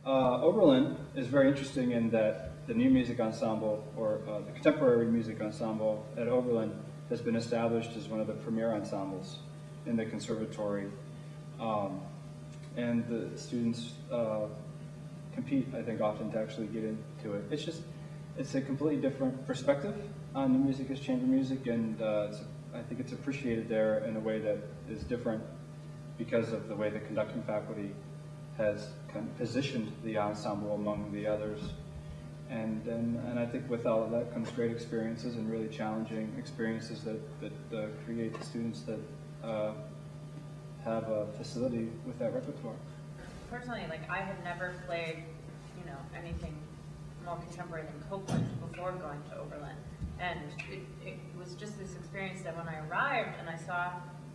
Oberlin is very interesting in that the new music ensemble, or the contemporary music ensemble at Oberlin, has been established as one of the premier ensembles in the conservatory. And the students compete, I think, often to actually get into it. It's a completely different perspective on new music as chamber music, and I think it's appreciated there in a way that is different because of the way the conducting faculty has kind of positioned the ensemble among the others. And I think with all of that comes great experiences and really challenging experiences that create the students that have a facility with that repertoire. Personally, like, I had never played, anything more contemporary than Copeland before going to Oberlin. And it was just this experience that when I arrived and I saw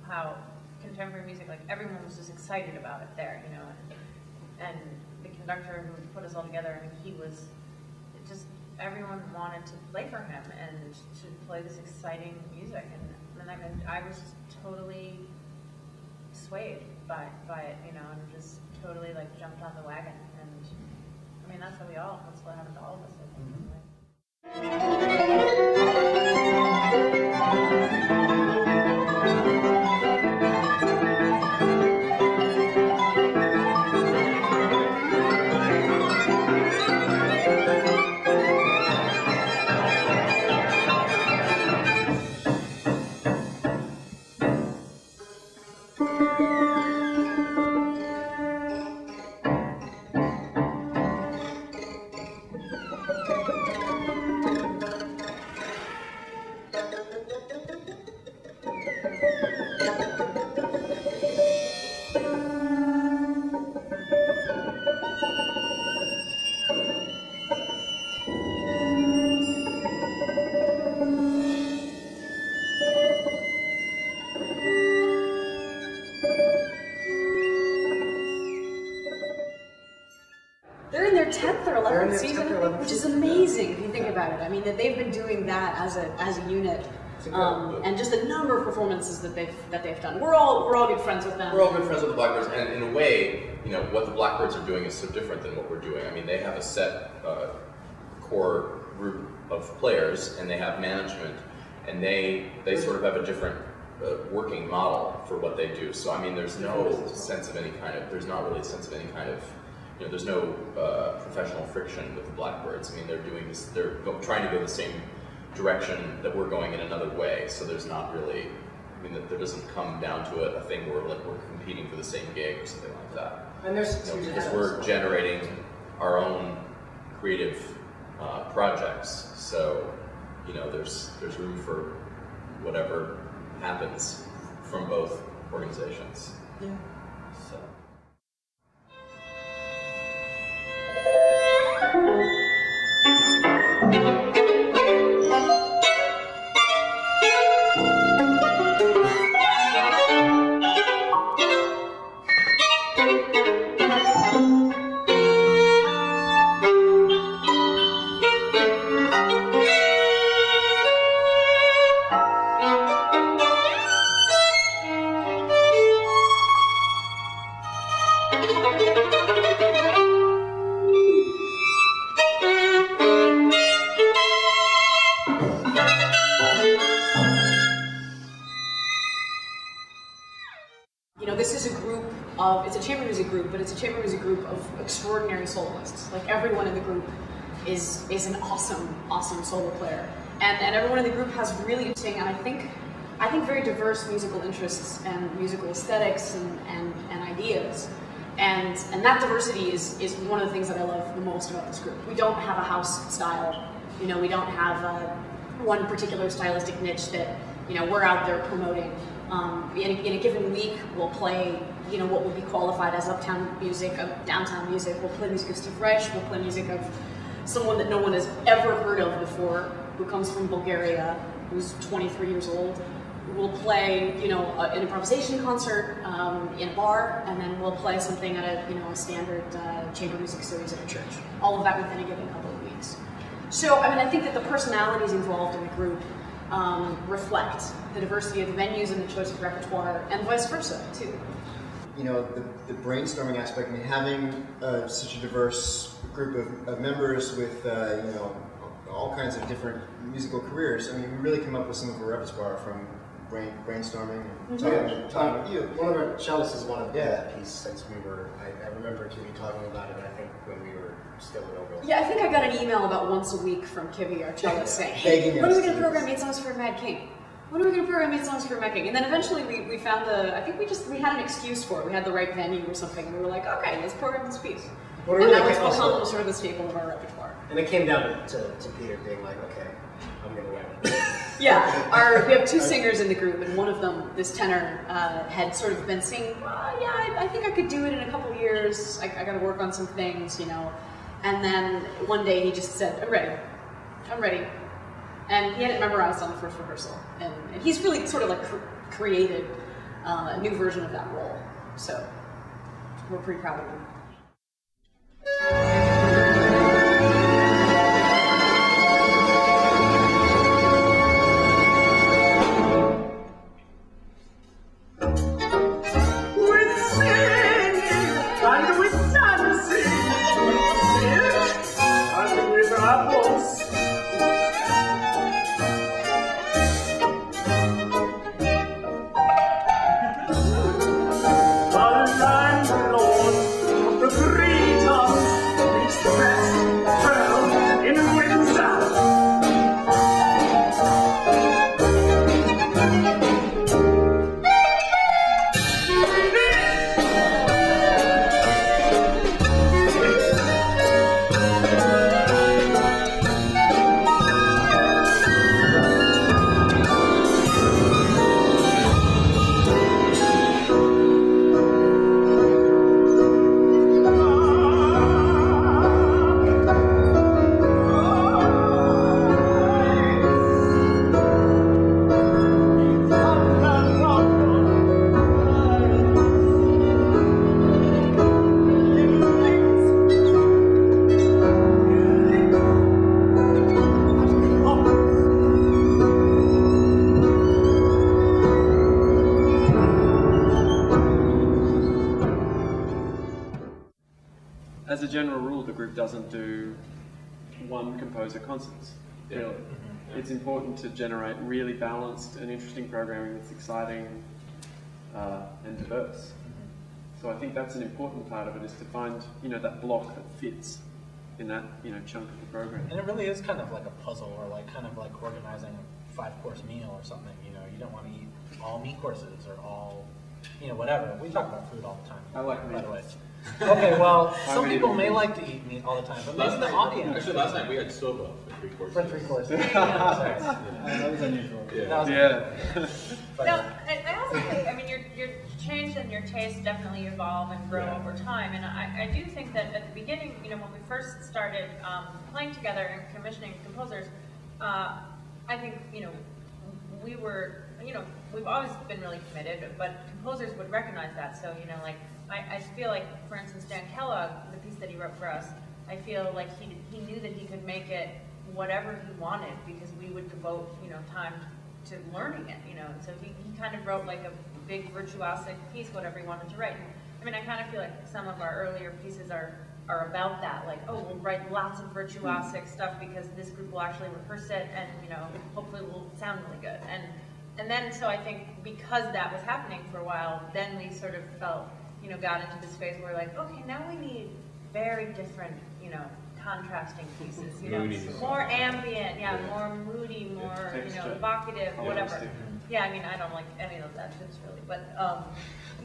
how contemporary music, like, everyone was just excited about it there, and the conductor who put us all together, everyone wanted to play for him and to play this exciting music, and I was totally swayed by it, and just totally like jumped on the wagon. And I mean, that's what happened to all of us, I think. They're in their 10th or 11th season, which is amazing if you think about it. I mean, that they've been doing that as a unit, and just the number of performances that they've done. We're all good friends with them. We're all good friends with the Blackbirds, and in a way, what the Blackbirds are doing is so different than what we're doing. I mean, they have a set core group of players, and they have management, and they sort of have a different working model for what they do. So I mean, there's no sense of any kind of, there's not really a sense of any kind of, there's no professional friction with the Blackbirds. I mean, they're doing this, they're trying to go the same direction that we're going in another way. So there's not really, I mean, there doesn't come down to a thing where like we're competing for the same gig or something like that. And there's because we're generating our own creative projects. So there's room for whatever happens from both organizations. Yeah. So. This is a group of, it's a chamber music group, but it's a chamber music group of extraordinary soloists. Like, everyone in the group is an awesome solo player. And everyone in the group has really interesting, and I think very diverse musical interests and musical aesthetics and ideas. And that diversity is one of the things that I love the most about this group. We don't have a house style, we don't have one particular stylistic niche that, we're out there promoting. In a given week, we'll play, what would be qualified as uptown music, downtown music. We'll play music of Steve Reich. We'll play music of someone that no one has ever heard of before, who comes from Bulgaria, who's 23 years old. We'll play, an improvisation concert in a bar, and then we'll play something at a standard chamber music series at a church. All of that within a given couple of weeks. So, I mean, I think that the personalities involved in the group reflect the diversity of the venues and the choice of repertoire, and vice versa, too. you know, the brainstorming aspect. I mean, having such a diverse group of members with, you know, all kinds of different musical careers. I mean, we really came up with some of our repertoire from brainstorming and talking with you. One of our cellists wanted to do that piece since we were, I remember Kibby talking about it, I think, when we were still in Overland. Yeah, I think I got an email about once a week from Kibby, our cellist, saying, Begging when are we us going to to program 8 songs for Mad King? When are we going to program 8 songs for Mad King? And then eventually we found I think we had an excuse for it. We had the right venue or something, and we were like, okay, let's program this piece. Well, and really now it's also- become sort of the staple of our repertoire. And it came down to Peter being like, okay, I'm going to win it. Yeah, we have 2 singers in the group, and one of them, this tenor, had sort of been singing, yeah, I think I could do it in a couple years, I got to work on some things, you know. And then one day he just said, I'm ready. And he had it memorized on the first rehearsal. And he's really sort of like created a new version of that role. So we're pretty proud of him. As a general rule, the group doesn't do one composer concerts, really. It's important to generate really balanced and interesting programming that's exciting and diverse. So I think that's an important part of it, is to find, you know, that block that fits in that, you know, chunk of the program. And it really is kind of like a puzzle, or like kind of like organizing a 5-course meal or something. You know, you don't want to eat all meat courses or all, you know, whatever. We talk about food all the time. I like meat. By the way. Okay, well, some people may like to eat meat all the time, but maybe the audience. Actually, last night we had soba for 3 courses. For 3 courses. That was unusual. No, I also think, I mean, your change and your tastes definitely evolve and grow over time, and I do think that at the beginning, you know, when we first started playing together and commissioning composers, I think, you know, we were, you know, we've always been really committed, but composers would recognize that. So, you know, like, I feel like, for instance, Dan Kellogg, the piece that he wrote for us, I feel like he knew that he could make it whatever he wanted, because we would devote, you know, time to learning it, you know. And so he kind of wrote like a big virtuosic piece, whatever he wanted to write. I mean, I kind of feel like some of our earlier pieces are about that, like, oh, we'll write lots of virtuosic stuff because this group will actually rehearse it, and, you know, hopefully it will sound really good. And then, so I think because that was happening for a while, then we sort of felt, you know, got into this phase where we're like, okay, now we need very different, you know, contrasting pieces, you know, more ambient, more moody, more, you know, evocative, or whatever. Yeah, I mean, I don't like any of that shit really, but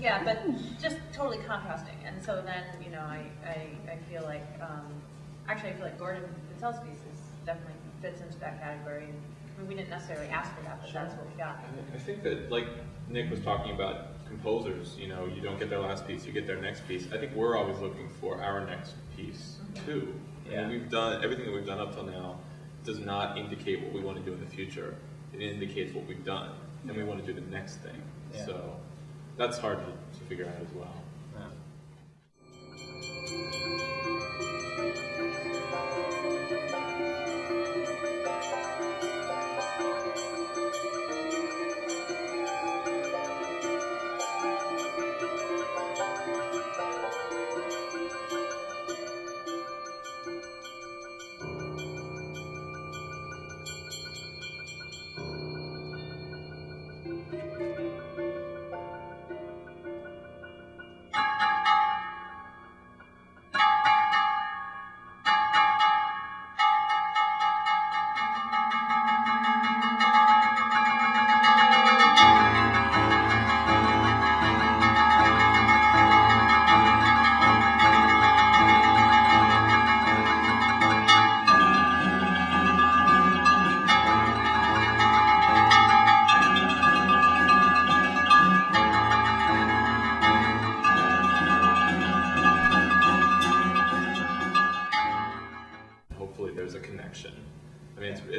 yeah, but just totally contrasting. And so then, you know, I feel like, actually I feel like Gordon Vitzell's piece definitely fits into that category. And, I mean, we didn't necessarily ask for that, but that's what we got. I think that, like Nick was talking about composers, you know, you don't get their last piece, you get their next piece. I think we're always looking for our next piece, too. I mean, we've done, everything that we've done up till now does not indicate what we want to do in the future. It indicates what we've done, and we want to do the next thing. So that's hard to figure out as well.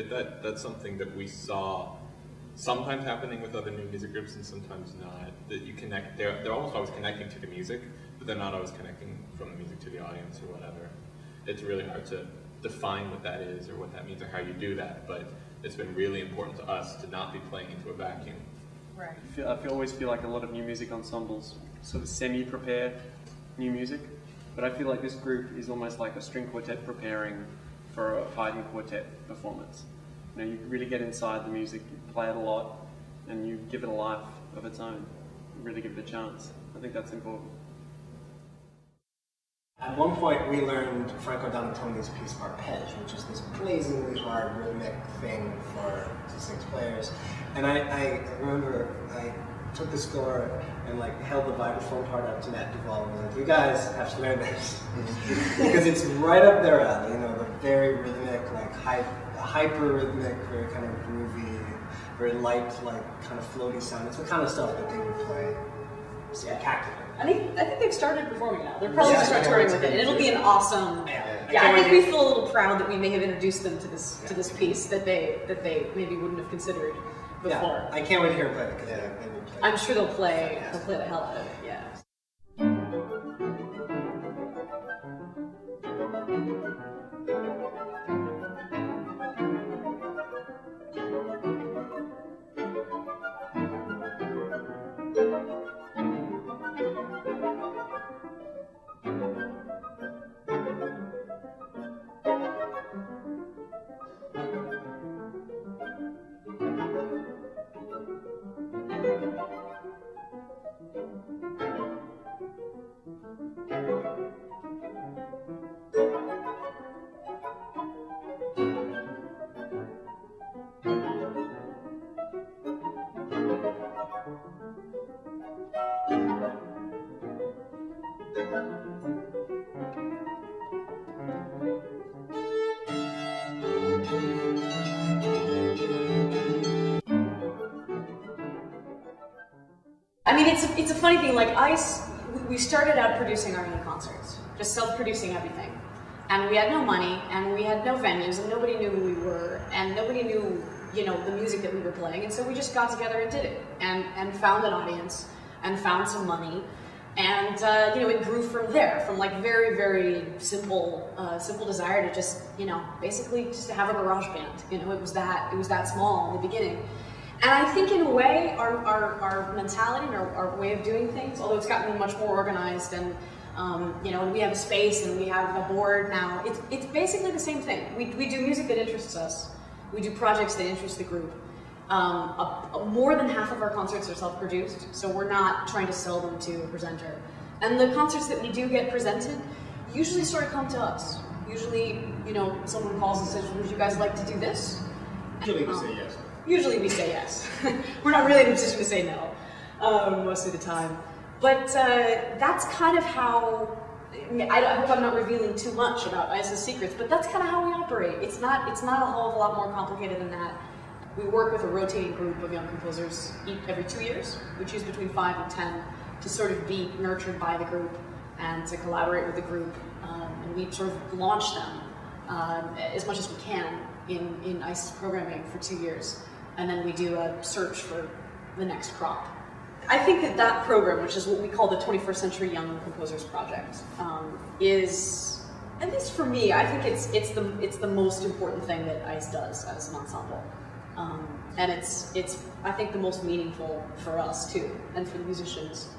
that's something that we saw sometimes happening with other new music groups and sometimes not. That you connect, they're almost always connecting to the music, but they're not always connecting from the music to the audience or whatever. It's really hard to define what that is or what that means or how you do that, but it's been really important to us to not be playing into a vacuum. Right. I always feel like a lot of new music ensembles sort of semi-prepare new music, but I feel like this group is almost like a string quartet preparing for a Haydn quartet performance. You know, you really get inside the music, you play it a lot, and you give it a life of its own. You really give it a chance. I think that's important. At one point, we learned Franco Donatoni's piece Arpege, which is this blazingly hard rhythmic thing for 6 players. And I remember I took the score and like held the vibraphone part up to Matt Duvall and was like, "You guys have to learn this because it's right up their alley." You know, the very rhythmic, like hyper rhythmic, very kind of groovy, very light, like kind of floaty sound. It's the kind of stuff that they would play spectacularly. I think they've started performing now. They're probably going to start touring with it, and it'll be an awesome. Yeah, I think we feel a little proud that we may have introduced them to this piece that they maybe wouldn't have considered before. Yeah, I can't wait to hear them play it because they will play. I'm sure they'll play the hell out of it. Yeah. I mean, it's a funny thing. Like we started out producing our own concerts, just self-producing everything, and we had no money, and we had no venues, and nobody knew who we were, and nobody knew, you know, the music that we were playing, and so we just got together and did it, and found an audience, and found some money, and you know, it grew from there, from like very, very simple desire to just, you know, basically just to have a garage band. You know, it was that small in the beginning. And I think in a way, our mentality and our way of doing things, although it's gotten much more organized and, you know, and we have a space and we have a board now, it's basically the same thing. We do music that interests us. We do projects that interest the group. More than half of our concerts are self-produced, so we're not trying to sell them to a presenter. And the concerts that we do get presented usually sort of come to us. Usually, you know, someone calls and says, "Would you guys like to do this?" Usually we say yes. Usually we say yes. We're not really in a position to say no most of the time. But that's kind of how, I hope I'm not revealing too much about IS's secrets, but that's kind of how we operate. It's not a whole lot more complicated than that. We work with a rotating group of young composers every 2 years. We choose between 5 and 10 to sort of be nurtured by the group and to collaborate with the group. And we sort of launch them as much as we can in ICE's programming for 2 years. And then we do a search for the next crop. I think that program, which is what we call the 21st Century Young Composers Project, is, at least for me, I think it's the most important thing that ICE does as an ensemble. And it's I think the most meaningful for us too, and for the musicians,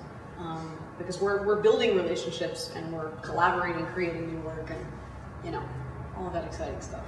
because we're building relationships and we're collaborating, creating new work, and, you know, all of that exciting stuff.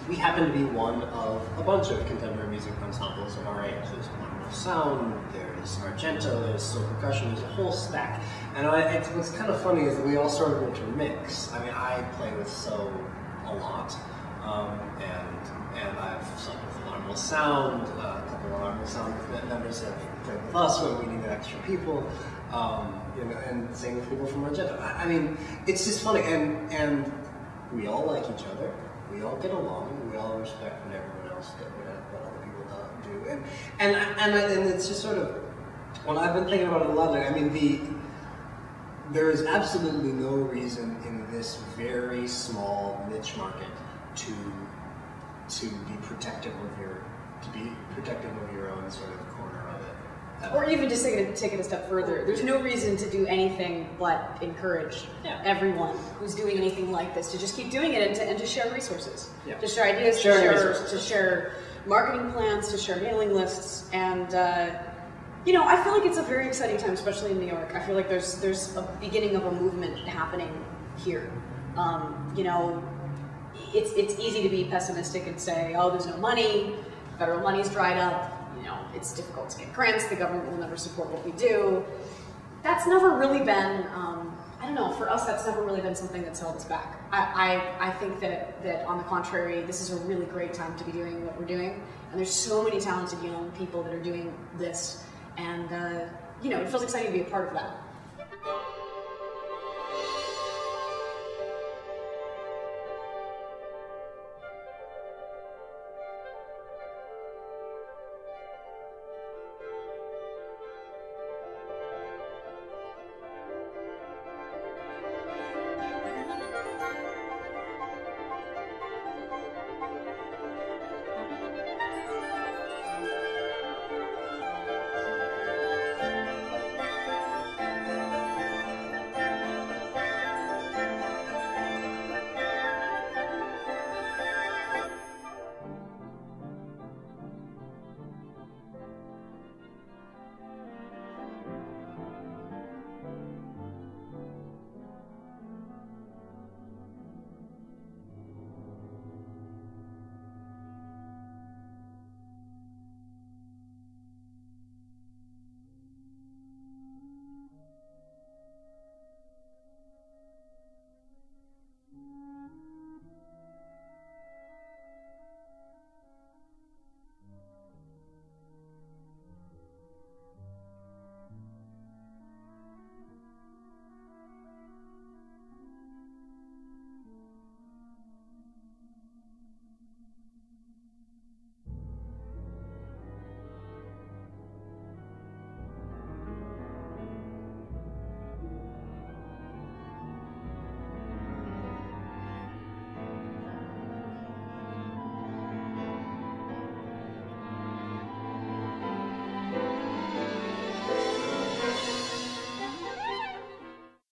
We happen to be one of a bunch of contemporary music ensembles of our age. There's Modern Sound, there's Argento, there's soul percussion, there's a whole stack. And what's kind of funny is that we all sort of intermix. I mean, I play with So a lot. and I've sung with Alarmless Sound. A couple of Alarmless Sound members have played with us when we needed extra people, you know, and sang with people from Argento. I mean, it's just funny, and we all like each other. We all get along. We all respect what everyone else does, what other people do, and it's just sort of. Well, I've been thinking about it a lot. Like, I mean, there is absolutely no reason in this very small niche market to be protective of your own sort of corner of it. Or even just take it a step further. There's no reason to do anything but encourage everyone who's doing anything like this to just keep doing it and to share resources, to share ideas, to share marketing plans, to share mailing lists, and you know, I feel like it's a very exciting time, especially in New York. I feel like there's a beginning of a movement happening here. You know, it's easy to be pessimistic and say, oh, there's no money, federal money's dried up, you know, it's difficult to get grants, the government will never support what we do. That's never really been, I don't know, for us that's never really been something that's held us back. I think that on the contrary, this is a really great time to be doing what we're doing, and there's so many talented young people that are doing this, and you know, it feels exciting to be a part of that.